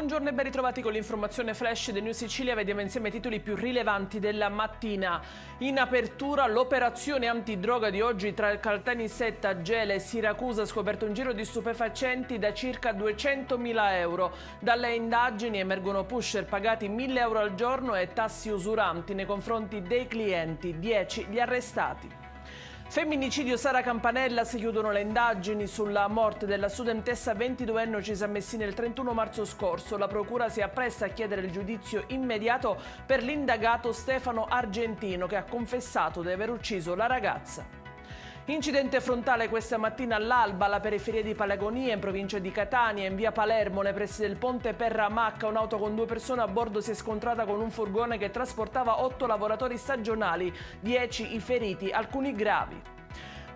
Buongiorno e ben ritrovati con l'informazione flash di New Sicilia. Vediamo insieme i titoli più rilevanti della mattina. In apertura l'operazione antidroga di oggi tra Caltanissetta, Gela e Siracusa ha scoperto un giro di stupefacenti da circa 200.000 euro. Dalle indagini emergono pusher pagati 1.000 euro al giorno e tassi usuranti nei confronti dei clienti, 10 gli arrestati. Femminicidio Sara Campanella, si chiudono le indagini sulla morte della studentessa 22enne uccisa a Messina il 31 marzo scorso. La procura si appresta a chiedere il giudizio immediato per l'indagato Stefano Argentino, che ha confessato di aver ucciso la ragazza. Incidente frontale questa mattina all'alba alla periferia di Palagonia, in provincia di Catania, in via Palermo, nei pressi del ponte Perramacca. Un'auto con 2 persone a bordo si è scontrata con un furgone che trasportava 8 lavoratori stagionali, 10 i feriti, alcuni gravi.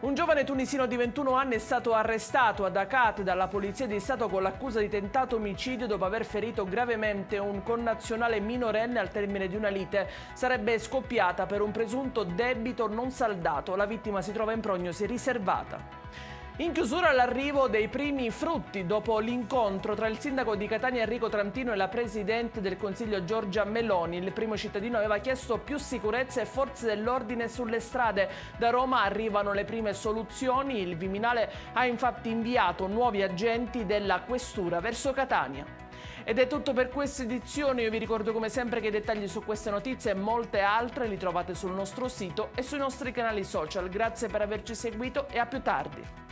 Un giovane tunisino di 21 anni è stato arrestato a Dakar dalla Polizia di Stato con l'accusa di tentato omicidio dopo aver ferito gravemente un connazionale minorenne al termine di una lite. Sarebbe scoppiata per un presunto debito non saldato. La vittima si trova in prognosi riservata. In chiusura l'arrivo dei primi frutti dopo l'incontro tra il sindaco di Catania Enrico Trantino e la presidente del Consiglio Giorgia Meloni. Il primo cittadino aveva chiesto più sicurezza e forze dell'ordine sulle strade. Da Roma arrivano le prime soluzioni. Il Viminale ha infatti inviato nuovi agenti della questura verso Catania. Ed è tutto per questa edizione. Io vi ricordo come sempre che i dettagli su queste notizie e molte altre li trovate sul nostro sito e sui nostri canali social. Grazie per averci seguito e a più tardi.